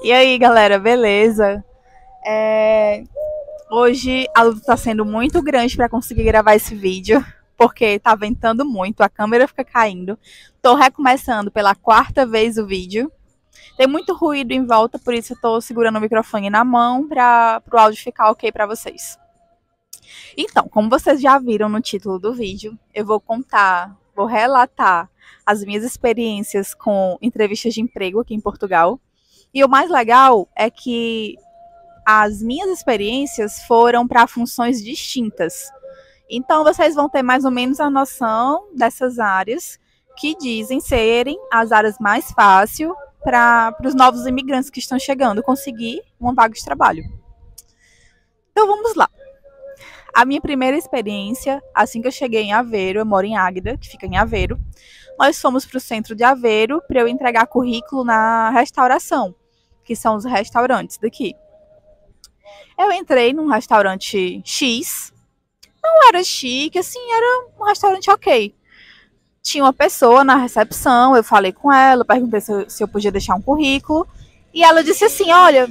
E aí, galera, beleza? É, Hoje a luta está sendo muito grande para conseguir gravar esse vídeo, porque tá ventando muito, a câmera fica caindo. Tô recomeçando pela quarta vez o vídeo. Tem muito ruído em volta, por isso eu tô segurando o microfone na mão para o áudio ficar ok para vocês. Então, como vocês já viram no título do vídeo, eu vou relatar as minhas experiências com entrevistas de emprego aqui em Portugal. E o mais legal é que as minhas experiências foram para funções distintas. Então, vocês vão ter mais ou menos a noção dessas áreas que dizem serem as áreas mais fáceis para os novos imigrantes que estão chegando conseguir uma vaga de trabalho. Então, vamos lá. A minha primeira experiência, assim que eu cheguei em Aveiro, eu moro em Águeda, que fica em Aveiro, nós fomos para o centro de Aveiro para eu entregar currículo na restauração, que são os restaurantes daqui. Eu entrei num restaurante X, não era chique, assim, era um restaurante ok. Tinha uma pessoa na recepção, eu falei com ela, perguntei se eu podia deixar um currículo, e ela disse assim, olha...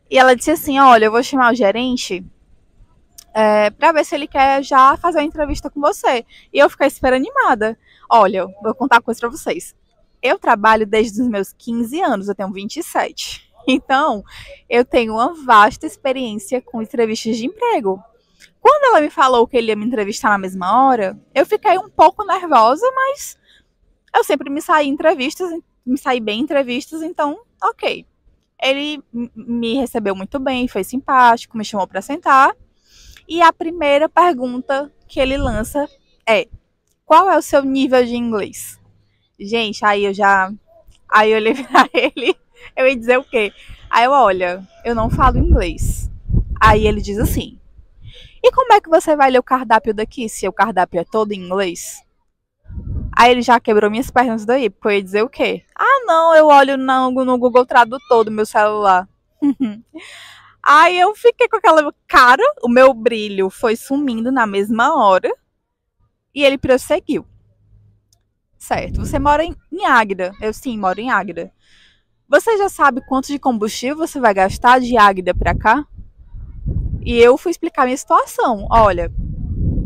E ela disse assim, olha, eu vou chamar o gerente para ver se ele quer já fazer a entrevista com você. E eu fiquei super animada. Olha, vou contar uma coisa para vocês. Eu trabalho desde os meus 15 anos, eu tenho 27. Então, eu tenho uma vasta experiência com entrevistas de emprego. Quando ela me falou que ele ia me entrevistar na mesma hora, eu fiquei um pouco nervosa, mas eu sempre me saí bem em entrevistas, então, ok. Ele me recebeu muito bem, foi simpático, me chamou para sentar. E a primeira pergunta que ele lança é: qual é o seu nível de inglês? Gente, aí eu olhei pra ele, eu ia dizer o quê? Aí eu, olha, eu não falo inglês. Aí ele diz assim: e como é que você vai ler o cardápio daqui, se o cardápio é todo em inglês? Aí ele já quebrou minhas pernas daí, porque eu ia dizer o quê? Ah, não, eu olho no Google Tradutor do meu celular. Aí eu fiquei com aquela cara, o meu brilho foi sumindo na mesma hora e ele prosseguiu. Certo, você mora em Águeda. Eu sim, moro em Águeda. Você já sabe quanto de combustível você vai gastar de Águeda pra cá? E eu fui explicar a minha situação. Olha,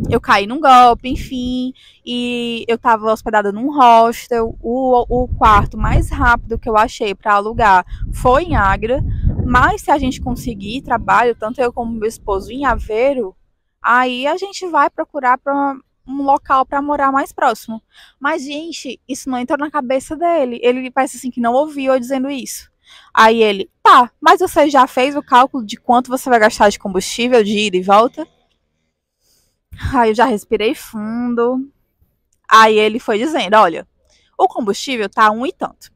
eu caí num golpe, enfim, e eu tava hospedada num hostel. O quarto mais rápido que eu achei para alugar foi em Águeda, mas se a gente conseguir trabalho, tanto eu como meu esposo, em Aveiro, aí a gente vai procurar para um local para morar mais próximo. Mas, gente, isso não entrou na cabeça dele. Ele parece assim que não ouviu eu dizendo isso. Aí ele, tá, mas você já fez o cálculo de quanto você vai gastar de combustível de ida e volta? Aí eu já respirei fundo. Aí ele foi dizendo: olha, o combustível tá um e tanto.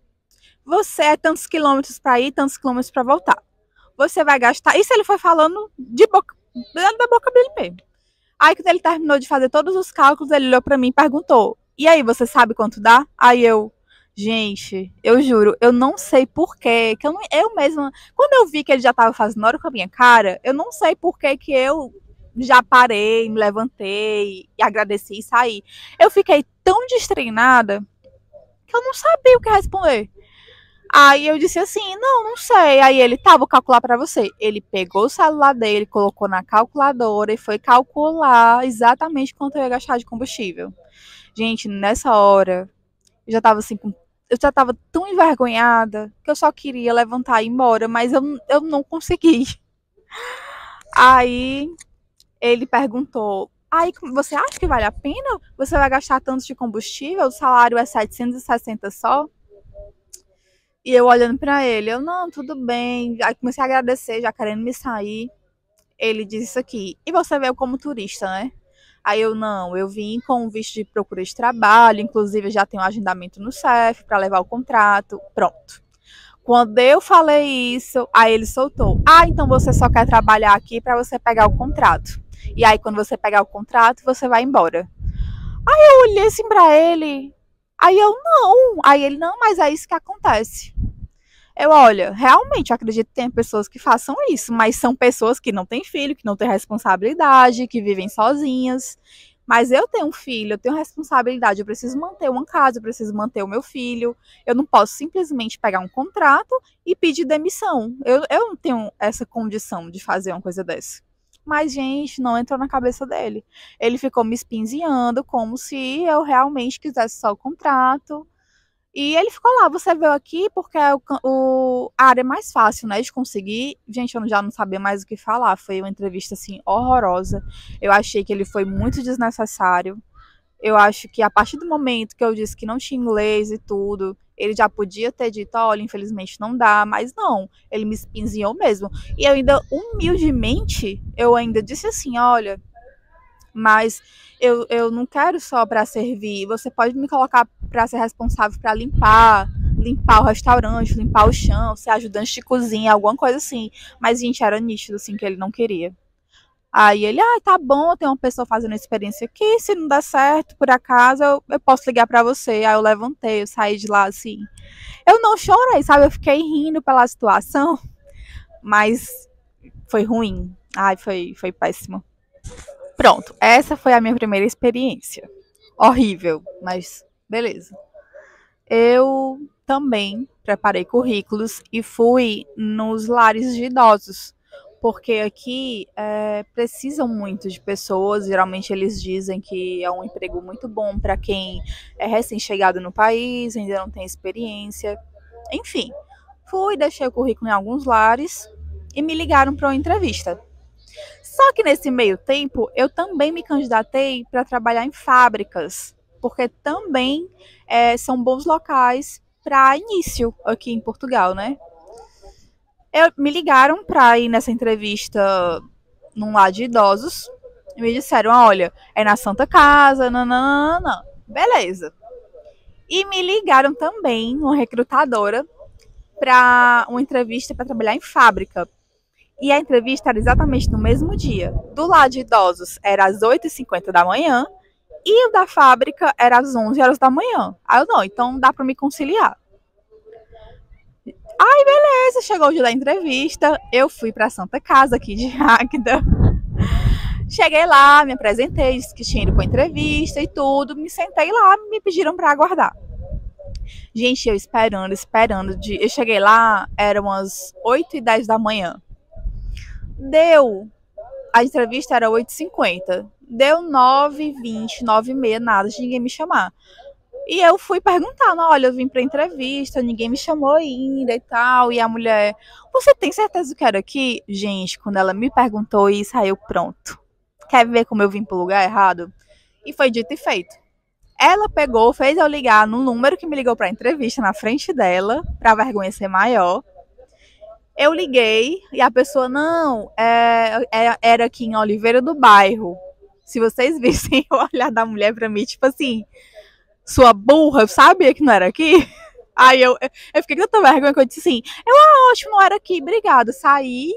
Você é tantos quilômetros para ir, tantos quilômetros para voltar. Você vai gastar. Isso ele foi falando da boca dele mesmo. Aí quando ele terminou de fazer todos os cálculos, ele olhou para mim e perguntou: e aí, você sabe quanto dá? Aí eu. Gente, eu juro, eu não sei porquê, que eu mesma, quando eu vi que ele já tava fazendo hora com a minha cara, eu não sei porquê que eu já parei, me levantei e agradeci e saí. Eu fiquei tão destreinada que eu não sabia o que responder. Aí eu disse assim, não sei. Aí ele, tá, vou calcular pra você. Ele pegou o celular dele, colocou na calculadora e foi calcular exatamente quanto eu ia gastar de combustível. Gente, nessa hora, eu já tava assim, eu já tava tão envergonhada que eu só queria levantar e ir embora, mas eu não consegui. Aí ele perguntou: aí você acha que vale a pena? Você vai gastar tanto de combustível? O salário é 760 só? E eu olhando pra ele, eu, não, tudo bem. Aí comecei a agradecer, já querendo me sair. Ele disse isso aqui: e você veio como turista, né? Aí eu, não, eu vim com um visto de procura de trabalho, inclusive já tenho um agendamento no CEF para levar o contrato. Pronto. Quando eu falei isso, aí ele soltou: ah, então você só quer trabalhar aqui para você pegar o contrato. E aí, quando você pegar o contrato, você vai embora. Aí eu olhei assim pra ele. Aí eu, não. Aí ele, não, mas é isso que acontece. Eu, olha, realmente, eu acredito que tem pessoas que façam isso, mas são pessoas que não têm filho, que não têm responsabilidade, que vivem sozinhas. Mas eu tenho um filho, eu tenho responsabilidade, eu preciso manter uma casa, eu preciso manter o meu filho. Eu não posso simplesmente pegar um contrato e pedir demissão. Eu não tenho essa condição de fazer uma coisa dessa. Mas, gente, não entrou na cabeça dele. Ele ficou me espinziando como se eu realmente quisesse só o contrato. E ele ficou lá, você veio aqui porque é a área é mais fácil, né, de conseguir. Gente, eu já não sabia mais o que falar. Foi uma entrevista, assim, horrorosa. Eu achei que ele foi muito desnecessário. Eu acho que a partir do momento que eu disse que não tinha inglês e tudo, ele já podia ter dito, olha, infelizmente não dá, mas não, ele me espinzinhou mesmo. E eu ainda, humildemente, eu ainda disse assim, olha, mas eu não quero só para servir, você pode me colocar para ser responsável para limpar o restaurante, limpar o chão, ser ajudante de cozinha, alguma coisa assim. Mas, gente, era nítido, assim, que ele não queria. Aí ele, tá bom, tem uma pessoa fazendo experiência aqui, se não der certo, por acaso, eu posso ligar pra você. Aí eu levantei, eu saí de lá assim. Eu não chorei, sabe? Eu fiquei rindo pela situação, mas foi ruim. Ai, foi péssimo. Pronto, essa foi a minha primeira experiência. Horrível, mas beleza. Eu também preparei currículos e fui nos lares de idosos, porque aqui precisam muito de pessoas. Geralmente eles dizem que é um emprego muito bom para quem é recém-chegado no país, ainda não tem experiência. Enfim, fui, deixei o currículo em alguns lares e me ligaram para uma entrevista. Só que nesse meio tempo, eu também me candidatei para trabalhar em fábricas, porque também são bons locais para início aqui em Portugal, né? Me ligaram para ir nessa entrevista num lar de idosos e me disseram, olha, é na Santa Casa, não. Beleza. E me ligaram também, uma recrutadora, para uma entrevista para trabalhar em fábrica. E a entrevista era exatamente no mesmo dia. Do lado de idosos era às 8h50 da manhã e o da fábrica era às 11 horas da manhã. Aí eu, não, então dá para me conciliar. Aí, beleza, chegou o dia da entrevista, eu fui para Santa Casa aqui de Águeda. Cheguei lá, me apresentei, disse que tinha ido para entrevista e tudo, me sentei lá, me pediram para aguardar. Gente, eu esperando. Eu cheguei lá, eram umas 8h10 da manhã. Deu. A entrevista era 8h50. Deu 9h20, 9h30, nada de ninguém me chamar. E eu fui perguntando, olha, eu vim pra entrevista, ninguém me chamou ainda e tal. E a mulher, você tem certeza que era aqui? Gente, quando ela me perguntou isso, aí eu, pronto. Quer ver como eu vim pro lugar errado? E foi dito e feito. Ela pegou, fez eu ligar no número que me ligou pra entrevista na frente dela, pra vergonha ser maior. Eu liguei e a pessoa, não, era aqui em Oliveira do Bairro. Se vocês vissem o olhar da mulher pra mim, tipo assim, sua burra, eu sabia que não era aqui? Aí eu fiquei com tanta vergonha que eu disse assim, ótimo, não era aqui, obrigada. Saí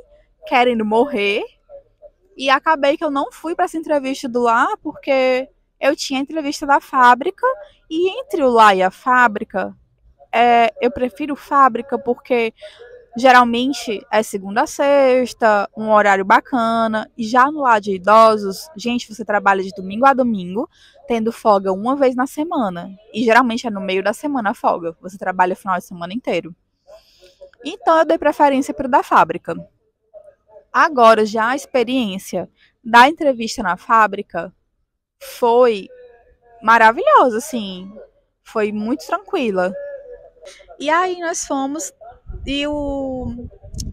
querendo morrer e acabei que eu não fui pra essa entrevista do lá, porque eu tinha a entrevista da fábrica e entre o lá e a fábrica, eu prefiro fábrica porque geralmente é segunda a sexta, um horário bacana. E já no lado de idosos, gente, você trabalha de domingo a domingo, tendo folga uma vez na semana. E geralmente é no meio da semana a folga. Você trabalha o final de semana inteiro. Então eu dei preferência para o da fábrica. Agora, já a experiência da entrevista na fábrica foi maravilhosa, assim. Foi muito tranquila. E aí nós fomos e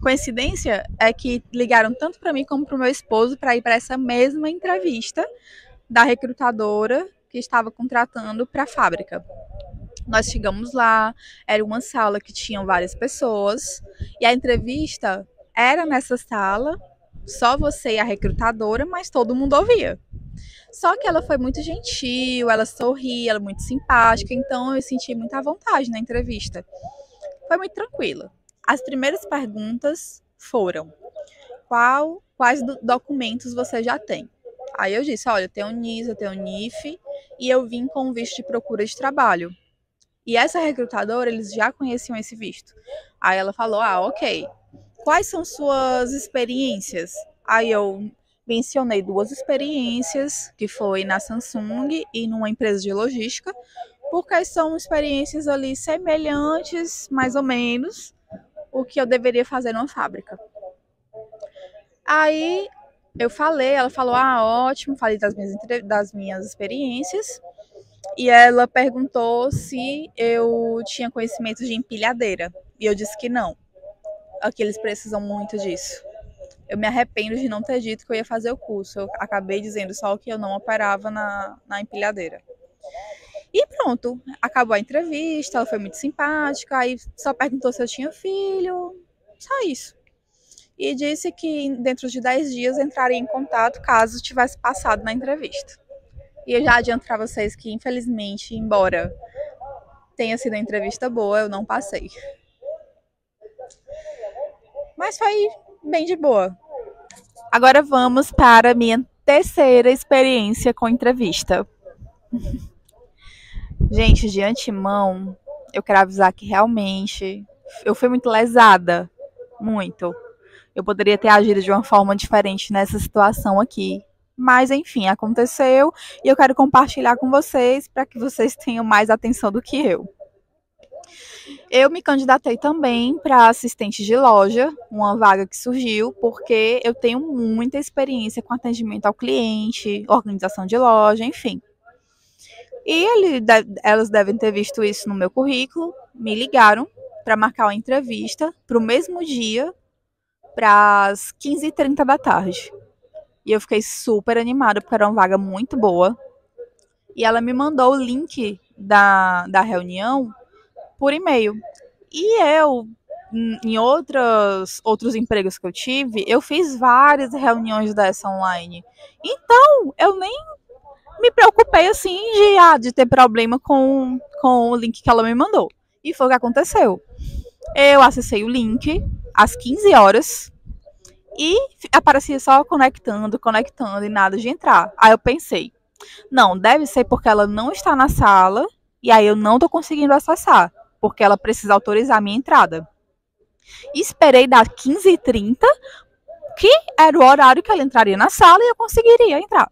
coincidência é que ligaram tanto para mim como para o meu esposo para ir para essa mesma entrevista da recrutadora que estava contratando para a fábrica. Nós chegamos lá, era uma sala que tinham várias pessoas e a entrevista era nessa sala, só você e a recrutadora, mas todo mundo ouvia. Só que ela foi muito gentil, ela sorria, ela é muito simpática, então eu senti muita vontade na entrevista. Foi muito tranquila. As primeiras perguntas foram: quais documentos você já tem? Aí eu disse, olha, eu tenho NIS, eu tenho NIF e eu vim com um visto de procura de trabalho. E essa recrutadora, eles já conheciam esse visto. Aí ela falou, ok, quais são suas experiências? Aí eu mencionei 2 experiências, que foi na Samsung e numa empresa de logística, porque são experiências ali semelhantes, mais ou menos, o que eu deveria fazer numa fábrica. Aí eu falei, ela falou, ótimo, falei das minhas experiências, e ela perguntou se eu tinha conhecimento de empilhadeira, e eu disse que não, aqui eles precisam muito disso. Eu me arrependo de não ter dito que eu ia fazer o curso, eu acabei dizendo só que eu não operava na empilhadeira. E pronto, acabou a entrevista, ela foi muito simpática, aí só perguntou se eu tinha filho, só isso. E disse que dentro de 10 dias entraria em contato caso tivesse passado na entrevista. E eu já adianto para vocês que, infelizmente, embora tenha sido uma entrevista boa, eu não passei. Mas foi bem de boa. Agora vamos para a minha terceira experiência com entrevista. Gente, de antemão, eu quero avisar que realmente eu fui muito lesada. Muito. Eu poderia ter agido de uma forma diferente nessa situação aqui. Mas, enfim, aconteceu e eu quero compartilhar com vocês para que vocês tenham mais atenção do que eu. Eu me candidatei também para assistente de loja, uma vaga que surgiu, porque eu tenho muita experiência com atendimento ao cliente, organização de loja, enfim. E elas devem ter visto isso no meu currículo, me ligaram para marcar uma entrevista para o mesmo dia, para as 15h30 da tarde. E eu fiquei super animada, porque era uma vaga muito boa. E ela me mandou o link da reunião por e-mail. E eu, em outros empregos que eu tive, eu fiz várias reuniões dessa online. Então, eu nem me preocupei assim de ter problema com o link que ela me mandou. E foi o que aconteceu. Eu acessei o link às 15 horas e aparecia só conectando e nada de entrar. Aí eu pensei, não, deve ser porque ela não está na sala e aí eu não estou conseguindo acessar, porque ela precisa autorizar a minha entrada. Esperei dar 15h30, que era o horário que ela entraria na sala e eu conseguiria entrar.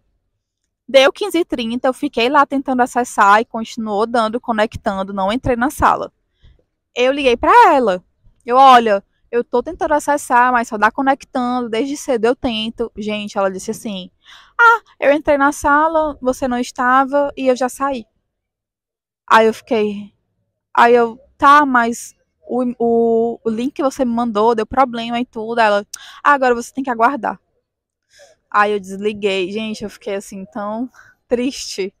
Deu 15h30, eu fiquei lá tentando acessar e continuou conectando, não entrei na sala. Eu liguei para ela. Olha, eu tô tentando acessar, mas só dá conectando, desde cedo eu tento. Gente, ela disse assim, eu entrei na sala, você não estava e eu já saí. Tá, mas o link que você me mandou deu problema e tudo. Ela, agora você tem que aguardar. Aí eu desliguei. Gente, eu fiquei assim tão triste.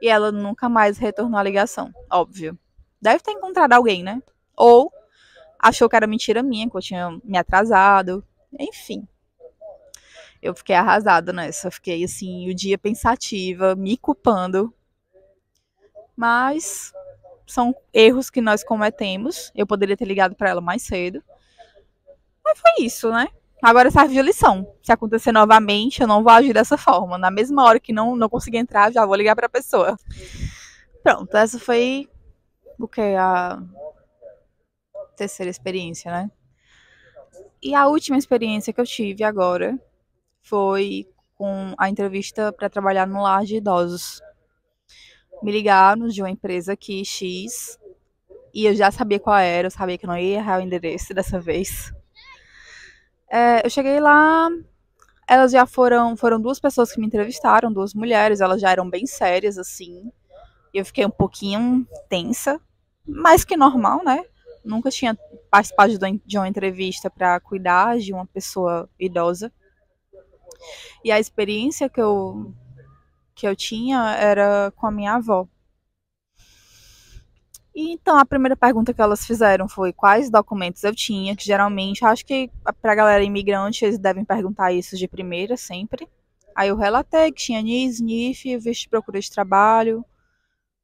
E ela nunca mais retornou a ligação, óbvio. Deve ter encontrado alguém, né? Ou achou que era mentira minha, que eu tinha me atrasado. Enfim. Eu fiquei arrasada nessa. Fiquei assim, o dia pensativa, me culpando. Mas são erros que nós cometemos. Eu poderia ter ligado para ela mais cedo. Mas foi isso, né? Agora serve de lição. Se acontecer novamente, eu não vou agir dessa forma. Na mesma hora que não conseguir entrar, já vou ligar para a pessoa. Pronto, essa foi o que? A terceira experiência, né? E a última experiência que eu tive agora foi com a entrevista para trabalhar no lar de idosos. Me ligaram de uma empresa aqui, X, e eu já sabia qual era, eu sabia que não ia errar o endereço dessa vez. Eu cheguei lá, elas já foram 2 pessoas que me entrevistaram, 2 mulheres, elas já eram bem sérias, assim. Eu fiquei um pouquinho tensa, mais que normal, né? Nunca tinha participado de uma entrevista para cuidar de uma pessoa idosa. E a experiência que eu tinha era com a minha avó. E então a primeira pergunta que elas fizeram foi quais documentos eu tinha, que geralmente, acho que pra galera imigrante eles devem perguntar isso de primeira sempre. Aí eu relatei que tinha NIS, NIF, visto de procura de trabalho,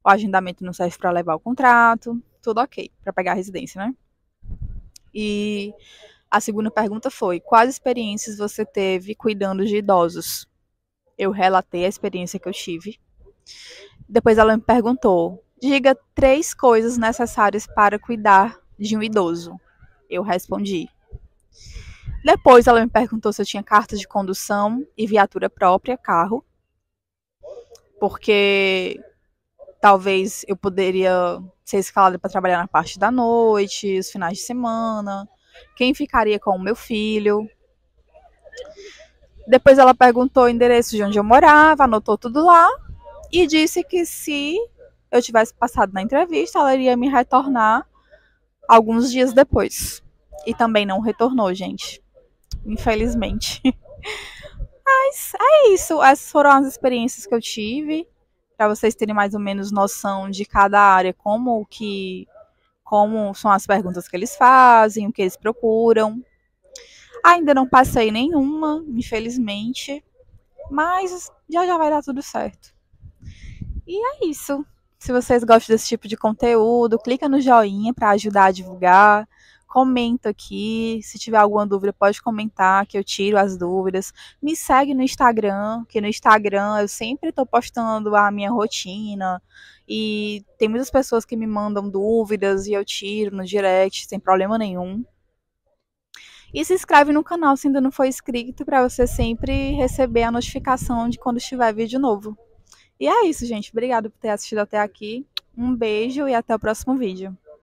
o agendamento não serve para levar o contrato, tudo ok, para pegar a residência, né? E a segunda pergunta foi, quais experiências você teve cuidando de idosos? Eu relatei a experiência que eu tive. Depois ela me perguntou, diga 3 coisas necessárias para cuidar de um idoso. Eu respondi. Depois ela me perguntou se eu tinha carta de condução e viatura própria, carro, porque talvez eu poderia ser escalada para trabalhar na parte da noite, os finais de semana, quem ficaria com o meu filho. Depois ela perguntou o endereço de onde eu morava, anotou tudo lá e disse que se eu tivesse passado na entrevista, ela iria me retornar alguns dias depois. E também não retornou, gente. Infelizmente. Mas é isso. Essas foram as experiências que eu tive. Para vocês terem mais ou menos noção de cada área, como são as perguntas que eles fazem, o que eles procuram. Ainda não passei nenhuma, infelizmente. Mas já vai dar tudo certo. E é isso. Se vocês gostam desse tipo de conteúdo, clica no joinha para ajudar a divulgar. Comenta aqui. Se tiver alguma dúvida, pode comentar que eu tiro as dúvidas. Me segue no Instagram, que no Instagram eu sempre estou postando a minha rotina. E tem muitas pessoas que me mandam dúvidas e eu tiro no direct sem problema nenhum. E se inscreve no canal se ainda não for inscrito para você sempre receber a notificação de quando estiver vídeo novo. E é isso, gente. Obrigada por ter assistido até aqui. Um beijo e até o próximo vídeo.